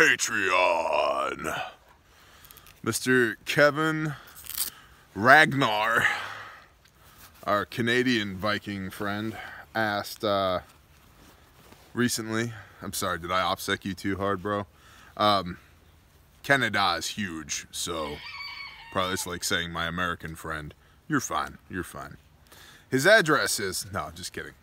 Patreon. Mr. Kevin Ragnar, our Canadian Viking friend, asked recently, I'm sorry, did I OPSEC you too hard, bro? Canada is huge, so probably it's like saying my American friend. You're fine, you're fine. His address is, no, just kidding.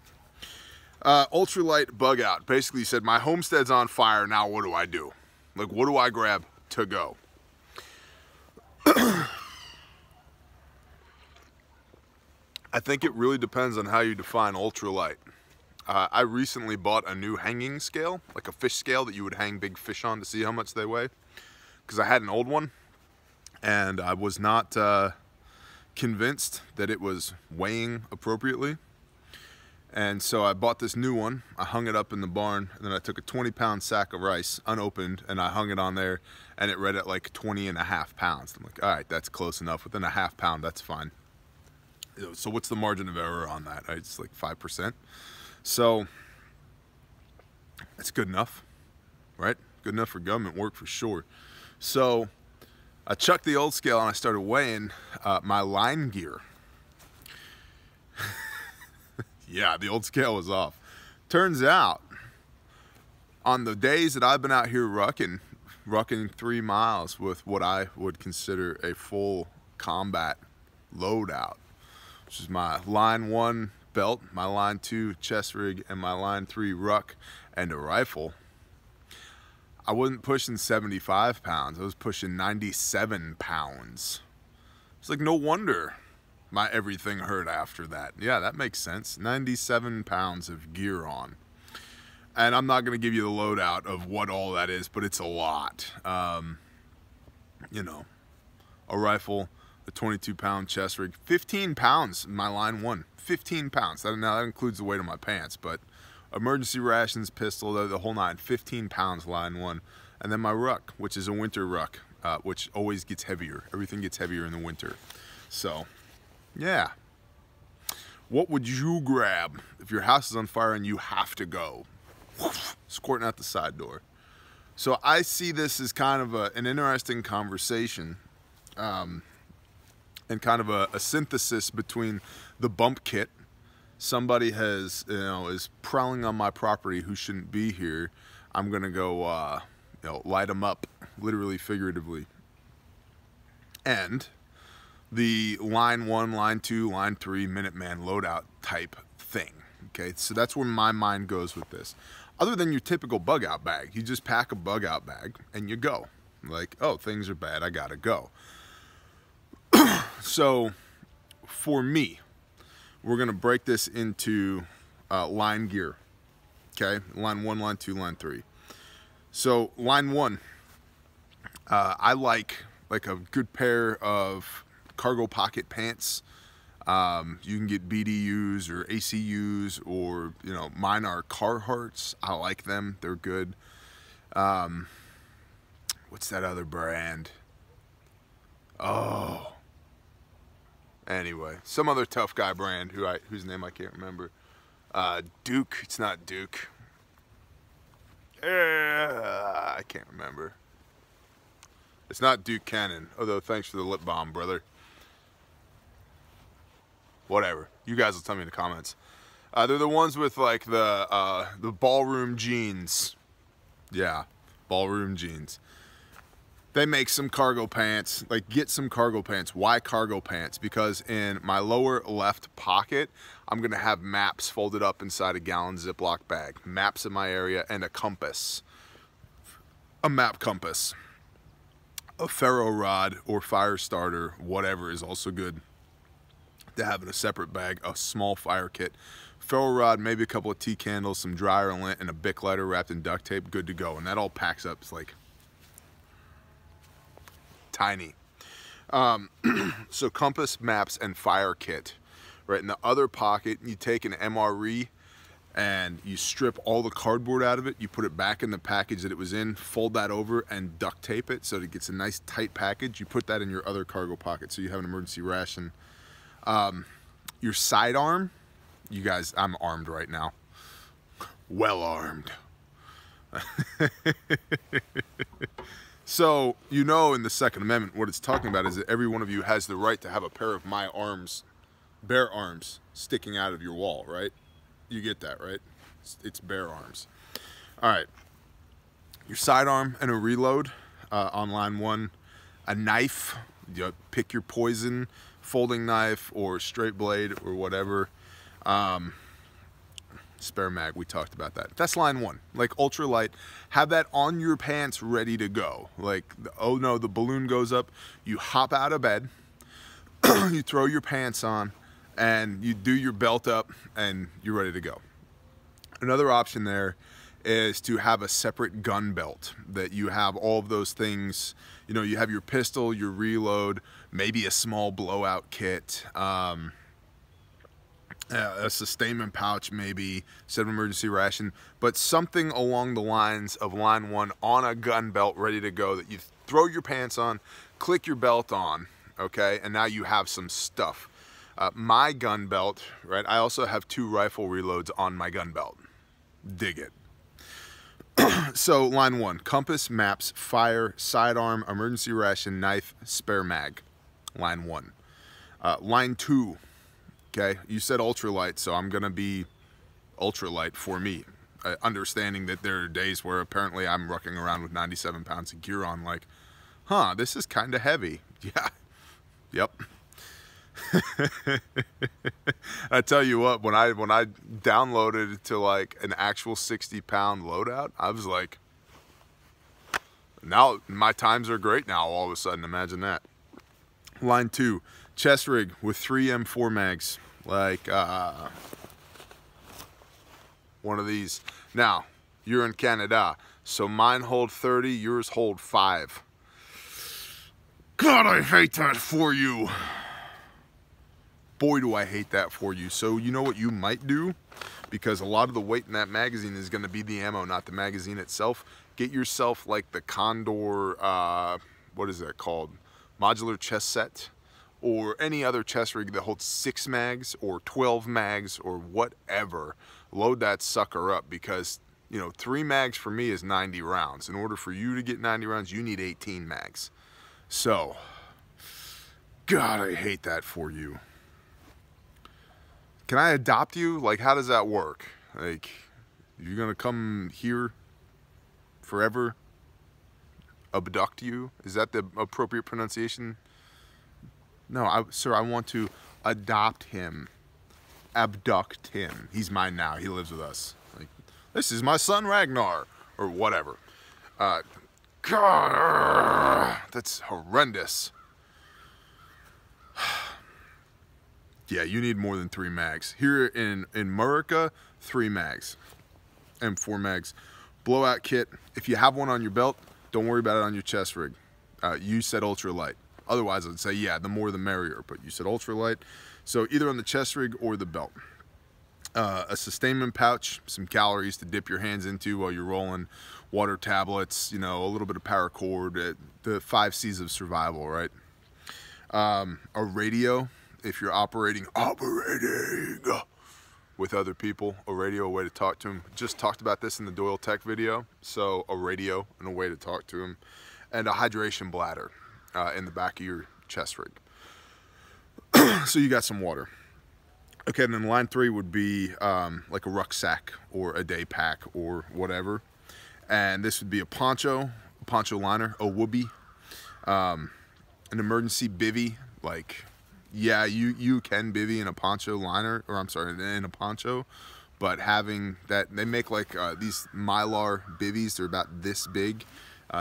Ultralight bug out. Basically said, my homestead's on fire, now what do I do? Like, what do I grab to go? I think it really depends on how you define ultralight. I recently bought a new hanging scale, like a fish scale that you would hang big fish on to see how much they weigh. Because I had an old one, and I was not convinced that it was weighing appropriately. And so I bought this new one, I hung it up in the barn, and then I took a 20-pound sack of rice, unopened, and I hung it on there, and it read at like 20.5 pounds. I'm like, all right, that's close enough. Within a half pound, that's fine. So what's the margin of error on that? It's like 5%. So it's good enough, right? Good enough for government work for sure. So I chucked the old scale and I started weighing my line gear. Yeah, the old scale was off. Turns out, on the days that I've been out here rucking 3 miles with what I would consider a full combat loadout, which is my line 1 belt, my line 2 chest rig, and my line 3 ruck and a rifle, I wasn't pushing 75 pounds. I was pushing 97 pounds. It's like, no wonder my everything hurt after that. Yeah, that makes sense. 97 pounds of gear on. And I'm not going to give you the loadout of what all that is, but it's a lot. You know, a rifle, a 22-pound chest rig, 15 pounds in my line 1. 15 pounds. Now that includes the weight of my pants, but emergency rations, pistol, the whole 9. 15 pounds line 1. And then my ruck, which is a winter ruck, which always gets heavier. Everything gets heavier in the winter. So, yeah. What would you grab if your house is on fire and you have to go? Squirting out the side door. So I see this as kind of an interesting conversation. And kind of a synthesis between the bump kit. Somebody has, is prowling on my property who shouldn't be here. I'm gonna go, light them up, literally, figuratively. And the line 1, line 2, line 3 Minuteman loadout type thing. Okay, so that's where my mind goes with this. Other than your typical bug out bag, you just pack a bug out bag and you go. Like, oh, things are bad, I gotta go. So, for me, we're going to break this into line gear, okay? Line 1, line 2, line 3. So, line 1, I like a good pair of cargo pocket pants. You can get BDUs or ACUs, or, mine are Carhartts. I like them. They're good. What's that other brand? Oh. Anyway, some other tough guy brand whose name I can't remember. Duke. It's not Duke. I can't remember. It's not Duke Cannon. Although, thanks for the lip balm, brother. Whatever. You guys will tell me in the comments. They're the ones with like the ballroom jeans. Yeah, ballroom jeans. They make some cargo pants. Like, get some cargo pants. Why cargo pants? Because in my lower left pocket, I'm gonna have maps folded up inside a gallon Ziploc bag. Maps in my area and a compass. A map compass. A ferro rod or fire starter, whatever, is also good to have in a separate bag. A small fire kit. Ferro rod, maybe a couple of tea candles, some dryer lint, and a Bic lighter wrapped in duct tape. Good to go. And that all packs up. It's like tiny. So compass, maps, and fire kit. Right in the other pocket, you take an MRE and you strip all the cardboard out of it. You put it back in the package that it was in, fold that over, and duct tape it so that it gets a nice tight package. You put that in your other cargo pocket so you have an emergency ration. Your sidearm, you guys, I'm armed right now. Well armed. So, you know, in the Second Amendment, what it's talking about is that every one of you has the right to have a pair of my arms, bare arms, sticking out of your wall, right? You get that, right? It's bare arms. All right. Your sidearm and a reload on line 1. A knife, you pick your poison, folding knife or straight blade or whatever. Spare mag, we talked about that. That's line 1. Like ultralight, have that on your pants ready to go. Like, oh no, the balloon goes up, you hop out of bed, you throw your pants on, and you do your belt up, and you're ready to go. Another option there is to have a separate gun belt, that you have all of those things. You know, you have your pistol, your reload, maybe a small blowout kit, a sustainment pouch, maybe set of emergency ration, but something along the lines of line 1 on a gun belt ready to go, that you throw your pants on, click your belt on, okay, and now you have some stuff. My gun belt, right, I also have 2 rifle reloads on my gun belt. Dig it. So line 1, compass, maps, fire, sidearm, emergency ration, knife, spare mag. Line 1. Line 2, okay, you said ultralight, so I'm gonna be ultralight for me. Understanding that there are days where apparently I'm rucking around with 97 pounds of gear on, like, huh, this is kind of heavy. Yeah, yep. I tell you what, when I downloaded to like an actual 60-pound loadout, I was like, now my times are great now all of a sudden. Imagine that. Line 2, chest rig with 3 M4 mags, like one of these. Now, you're in Canada, so mine hold 30, yours hold 5. God, I hate that for you. Boy, do I hate that for you. So you know what you might do? Because a lot of the weight in that magazine is going to be the ammo, not the magazine itself. Get yourself like the Condor, what is that called? Modular chest set, or any other chest rig that holds 6 mags or 12 mags or whatever. Load that sucker up, because, you know, 3 mags for me is 90 rounds. In order for you to get 90 rounds, you need 18 mags. So, God, I hate that for you. Can I adopt you? Like, how does that work? Like, you're gonna come here forever? Abduct you? Is that the appropriate pronunciation? No, sir, I want to adopt him. Abduct him. He's mine now. He lives with us. Like, this is my son Ragnar, or whatever. God, that's horrendous. Yeah, you need more than 3 mags. Here in America, 3 mags. M4 mags. Blowout kit. If you have one on your belt, don't worry about it on your chest rig. You said ultralight. Otherwise, I'd say, yeah, the more the merrier. But you said ultralight. So either on the chest rig or the belt. A sustainment pouch, some calories to dip your hands into while you're rolling. Water tablets, you know, a little bit of paracord. The 5 C's of survival, right? A radio. If you're operating with other people, a radio, a way to talk to them. Just talked about this in the Doyle Tech video. So a radio and a way to talk to them. And a hydration bladder in the back of your chest rig. So you got some water. Okay, and then line 3 would be like a rucksack or a day pack or whatever. And this would be a poncho liner, a whoopee, an emergency bivvy, like... Yeah, you can bivvy in a poncho liner, or I'm sorry, in a poncho, but having that, they make like these Mylar bivvies. They're about this big.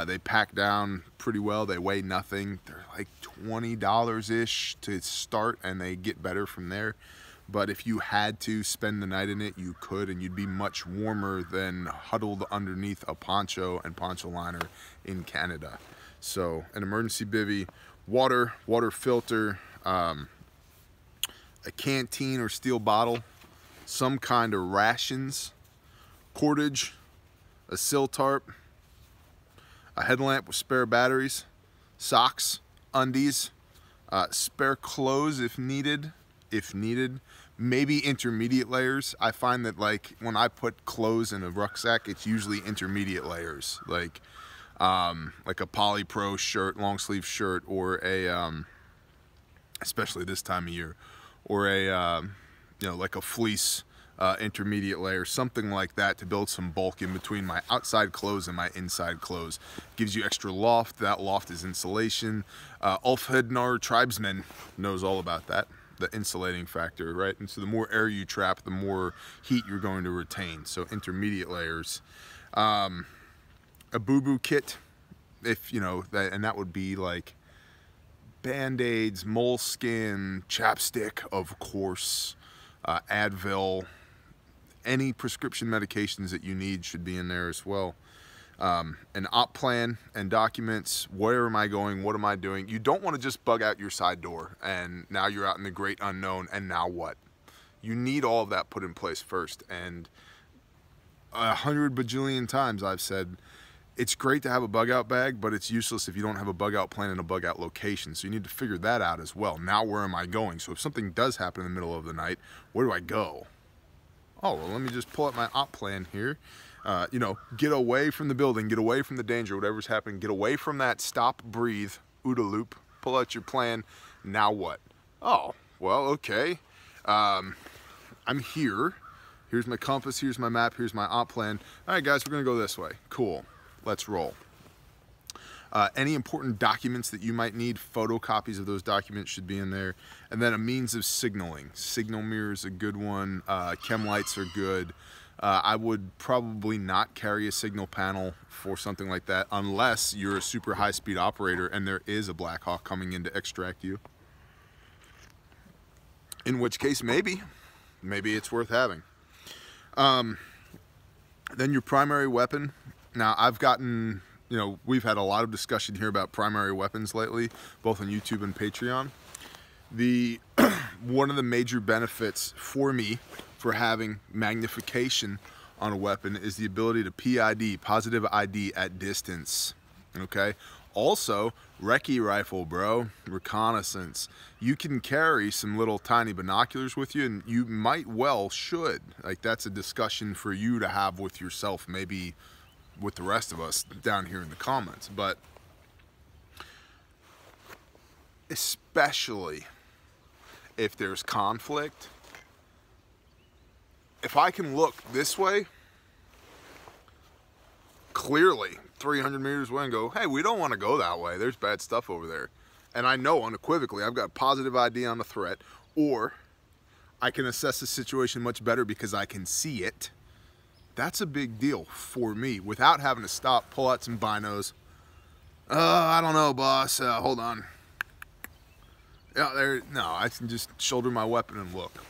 They pack down pretty well. They weigh nothing. They're like $20-ish to start, and they get better from there. But if you had to spend the night in it, you could, and you'd be much warmer than huddled underneath a poncho and poncho liner in Canada. So an emergency bivvy, water filter, a canteen or steel bottle, some kind of rations, cordage, a sill tarp, a headlamp with spare batteries, socks, undies, spare clothes if needed, maybe intermediate layers. I find that like when I put clothes in a rucksack, it's usually intermediate layers, like like a Poly Pro shirt, long sleeve shirt, or a, especially this time of year, or a, you know, like a fleece intermediate layer, something like that, to build some bulk in between my outside clothes and my inside clothes. Gives you extra loft. That loft is insulation. Ulfhednar Tribesman knows all about that, the insulating factor, right? And so the more air you trap, the more heat you're going to retain. So intermediate layers. A BoB kit, if you know that, and that would be like Band-Aids, moleskin, chapstick, of course, Advil, any prescription medications that you need should be in there as well. An op plan and documents. Where am I going? What am I doing? You don't want to just bug out your side door and now you're out in the great unknown, and now what? You need all of that put in place first. And 100 bajillion times I've said, it's great to have a bug out bag, but it's useless if you don't have a bug out plan and a bug out location. So you need to figure that out as well. Now where am I going? So if something does happen in the middle of the night, where do I go? Oh, well, let me just pull up my op plan here. You know, get away from the building, get away from the danger, whatever's happening, get away from that stop, breathe, OODA loop, pull out your plan. Now what? Oh, well, okay. I'm here. Here's my compass, here's my map, here's my op plan. All right, guys, we're gonna go this way. Cool, let's roll. Any important documents that you might need, photocopies of those documents should be in there. And then a means of signaling. Signal mirror is a good one. Chem lights are good. I would probably not carry a signal panel for something like that unless you're a super high-speed operator and there is a Black Hawk coming in to extract you. In which case, maybe it's worth having. Then your primary weapon. Now, I've gotten, you know, we've had a lot of discussion here about primary weapons lately, both on YouTube and Patreon. One of the major benefits for me for having magnification on a weapon is the ability to PID, positive ID at distance, okay? Also, recce rifle, bro, reconnaissance. You can carry some little tiny binoculars with you, and you might well should. Like, that's a discussion for you to have with yourself, maybe with the rest of us down here in the comments. But especially if there's conflict, if I can look this way clearly 300 meters away and go, hey, we don't want to go that way, there's bad stuff over there, and I know unequivocally I've got positive ID on the threat, or I can assess the situation much better because I can see it, that's a big deal for me without having to stop, pull out some binos. I don't know, boss, hold on. Yeah, no, I can just shoulder my weapon and look.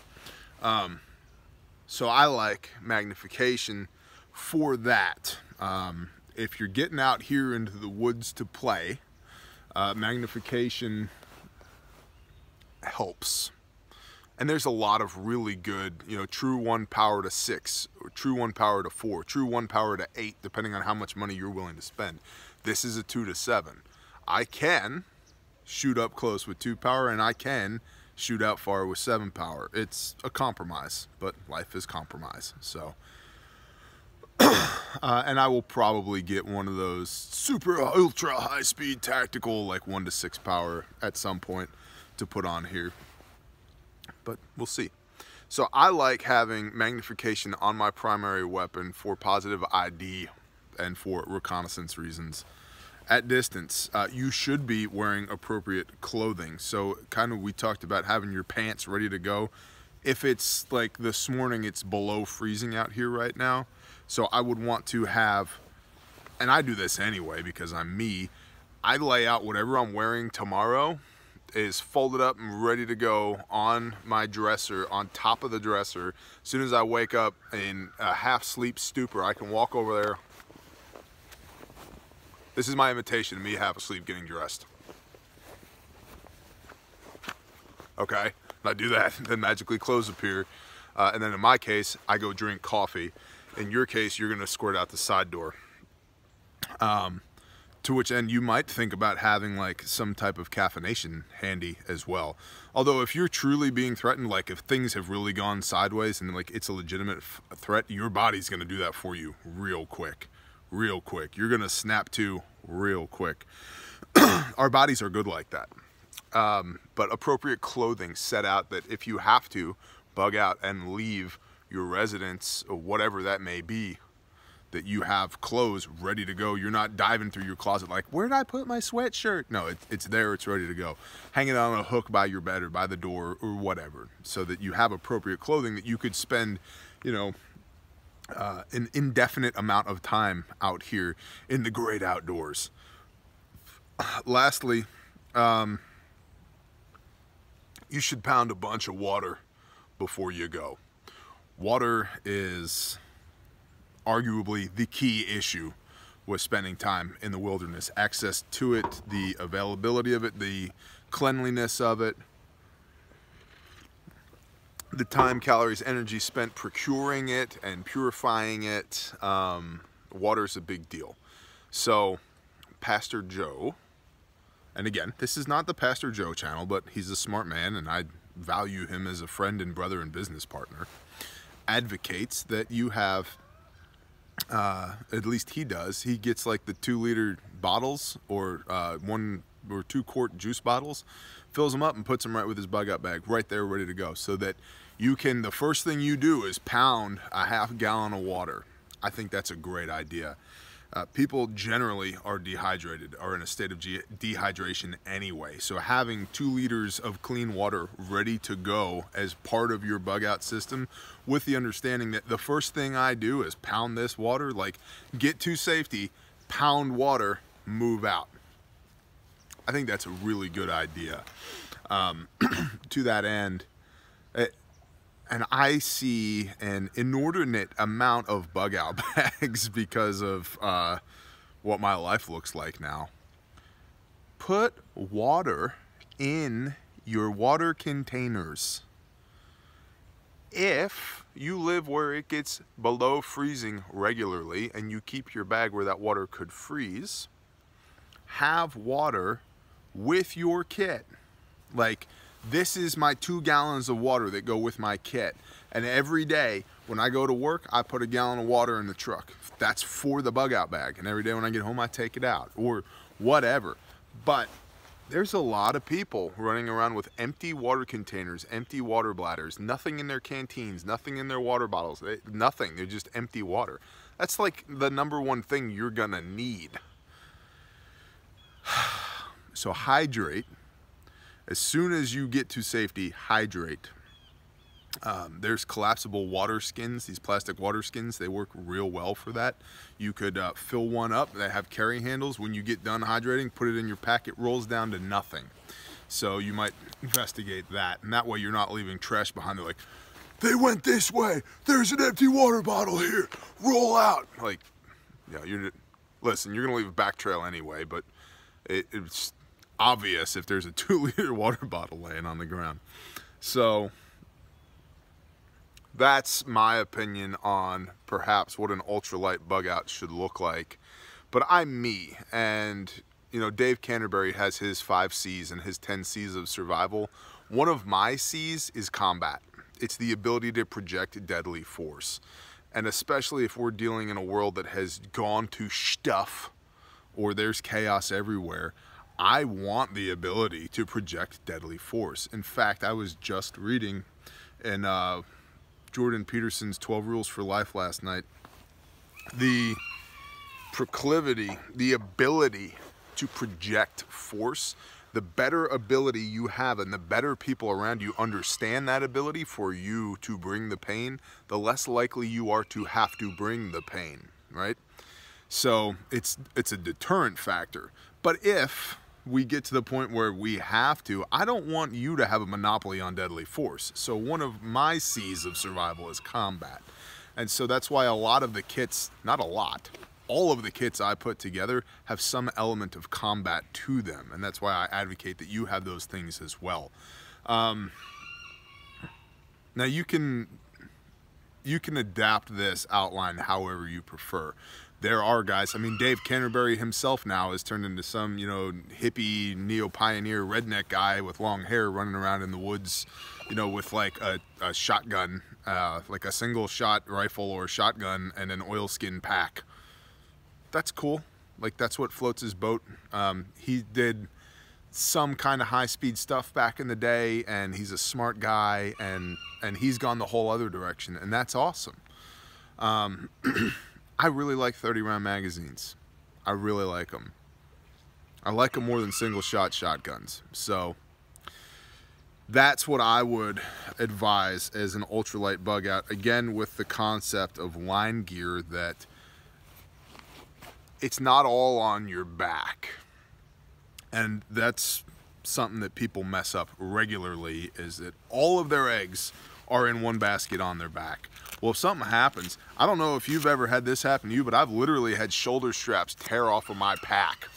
So I like magnification for that. If you're getting out here into the woods to play, magnification helps. And there's a lot of really good, you know, true 1 power to 6, or true 1 power to 4, true 1 power to 8, depending on how much money you're willing to spend. This is a 2 to 7. I can shoot up close with 2 power, and I can shoot out far with 7 power. It's a compromise, but life is compromise. So, and I will probably get one of those super ultra high speed tactical, like 1 to 6 power at some point to put on here, but we'll see. So I like having magnification on my primary weapon for positive ID and for reconnaissance reasons. At distance, you should be wearing appropriate clothing. So kind of, we talked about having your pants ready to go. If it's like this morning, it's below freezing out here right now. So I would want to have, and I do this anyway because I'm me, I lay out whatever I'm wearing tomorrow is folded up and ready to go on my dresser, on top of the dresser. As soon as I wake up in a half sleep stupor, I can walk over there. This is my imitation of me half asleep getting dressed. Okay, and I do that, then magically clothes appear. And then in my case, I go drink coffee. In your case, you're gonna squirt out the side door. To which end you might think about having like some type of caffeination handy as well. Although if you're truly being threatened, like if things have really gone sideways and like it's a legitimate threat, your body's gonna do that for you real quick. Real quick. You're gonna snap to, real quick. Our bodies are good like that. But appropriate clothing set out that if you have to bug out and leave your residence, or whatever that may be, that you have clothes ready to go. You're not diving through your closet like, where did I put my sweatshirt? No, it's there, it's ready to go. Hang it on a hook by your bed or by the door or whatever, so that you have appropriate clothing that you could spend, you know, an indefinite amount of time out here in the great outdoors. Lastly, you should pound a bunch of water before you go. Water is arguably the key issue with spending time in the wilderness. Access to it, the availability of it, the cleanliness of it, the time, calories, energy spent procuring it and purifying it. Water's a big deal. So Pastor Joe, and again, this is not the Pastor Joe channel, but he's a smart man and I value him as a friend and brother and business partner, advocates that you have, at least he does, he gets like the 2-liter bottles or 1 or 2 quart juice bottles, fills them up and puts them right with his bug out bag right there ready to go, so that you can, the first thing you do is pound a half gallon of water. I think that's a great idea. People generally are dehydrated, are in a state of dehydration anyway. So having 2 liters of clean water ready to go as part of your bug out system, with the understanding that the first thing I do is pound this water, like get to safety, pound water, move out. I think that's a really good idea. To that end, and I see an inordinate amount of bug out bags because of what my life looks like now. Put water in your water containers. If you live where it gets below freezing regularly and you keep your bag where that water could freeze, have water with your kit. Like, this is my 2 gallons of water that go with my kit. And every day when I go to work, I put a gallon of water in the truck. That's for the bug out bag. And every day when I get home, I take it out or whatever. But there's a lot of people running around with empty water containers, empty water bladders, nothing in their canteens, nothing in their water bottles, nothing. They're just empty water. That's like the #1 thing you're gonna need. So hydrate. As soon as you get to safety, hydrate. There's collapsible water skins, these plastic water skins, they work real well for that. You could fill one up, they have carry handles. When you get done hydrating, put it in your pack, it rolls down to nothing. So you might investigate that, and that way you're not leaving trash behind. They're like, they went this way, there's an empty water bottle here, roll out. Like, yeah, listen, you're gonna leave a back trail anyway, but it's obvious if there's a 2-liter water bottle laying on the ground. So that's my opinion on perhaps what an ultralight bug out should look like. But I'm me, and you know, Dave Canterbury has his 5 C's and his 10 C's of survival. One of my C's is combat. It's the ability to project deadly force. And especially if we're dealing in a world that has gone to stuff or there's chaos everywhere, I want the ability to project deadly force. In fact, I was just reading in Jordan Peterson's 12 Rules for Life last night, the proclivity, the ability to project force, the better ability you have and the better people around you understand that ability for you to bring the pain, the less likely you are to have to bring the pain, right? So it's a deterrent factor. But if we get to the point where we have to, I don't want you to have a monopoly on deadly force. So one of my C's of survival is combat. And so that's why a lot of the kits, not a lot, all of the kits I put together have some element of combat to them. And that's why I advocate that you have those things as well. Now you can adapt this outline however you prefer. There are guys, I mean, Dave Canterbury himself now has turned into some, you know, hippie, neo-pioneer redneck guy with long hair running around in the woods, you know, with like a shotgun, like a single shot rifle or shotgun and an oilskin pack. That's cool. Like, that's what floats his boat. He did some kind of high-speed stuff back in the day, and he's a smart guy, and he's gone the whole other direction, and that's awesome. I really like 30-round magazines. I really like them. I like them more than single-shot shotguns. So that's what I would advise as an ultralight bug out. Again, with the concept of line gear, that it's not all on your back. And that's something that people mess up regularly, is that all of their eggs are in one basket on their back. Well, if something happens, I don't know if you've ever had this happen to you, but I've literally had shoulder straps tear off of my pack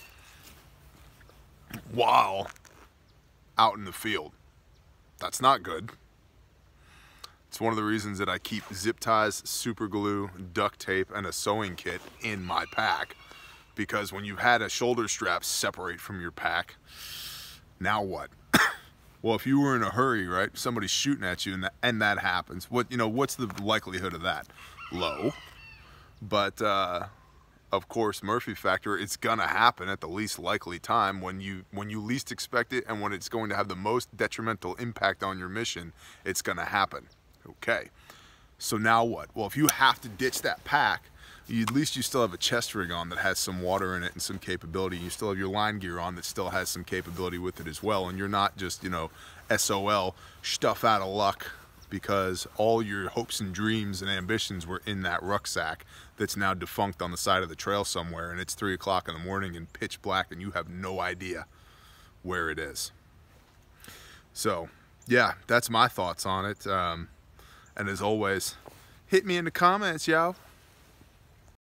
while out in the field. That's not good. It's one of the reasons that I keep zip ties, super glue, duct tape, and a sewing kit in my pack. Because when you've had a shoulder strap separate from your pack, now what? Well, if you were in a hurry, right? Somebody's shooting at you, and that happens. What's the likelihood of that? Low. But of course, Murphy factor, it's gonna happen at the least likely time, when you least expect it, and when it's going to have the most detrimental impact on your mission. It's gonna happen. Okay. So now what? Well, if you have to ditch that pack, at least you still have a chest rig on that has some water in it and some capability. You still have your line gear on that still has some capability with it as well. And you're not just, SOL, stuff out of luck, because all your hopes and dreams and ambitions were in that rucksack that's now defunct on the side of the trail somewhere, and it's 3 o'clock in the morning and pitch black, and you have no idea where it is. So yeah, that's my thoughts on it. And as always, hit me in the comments, y'all.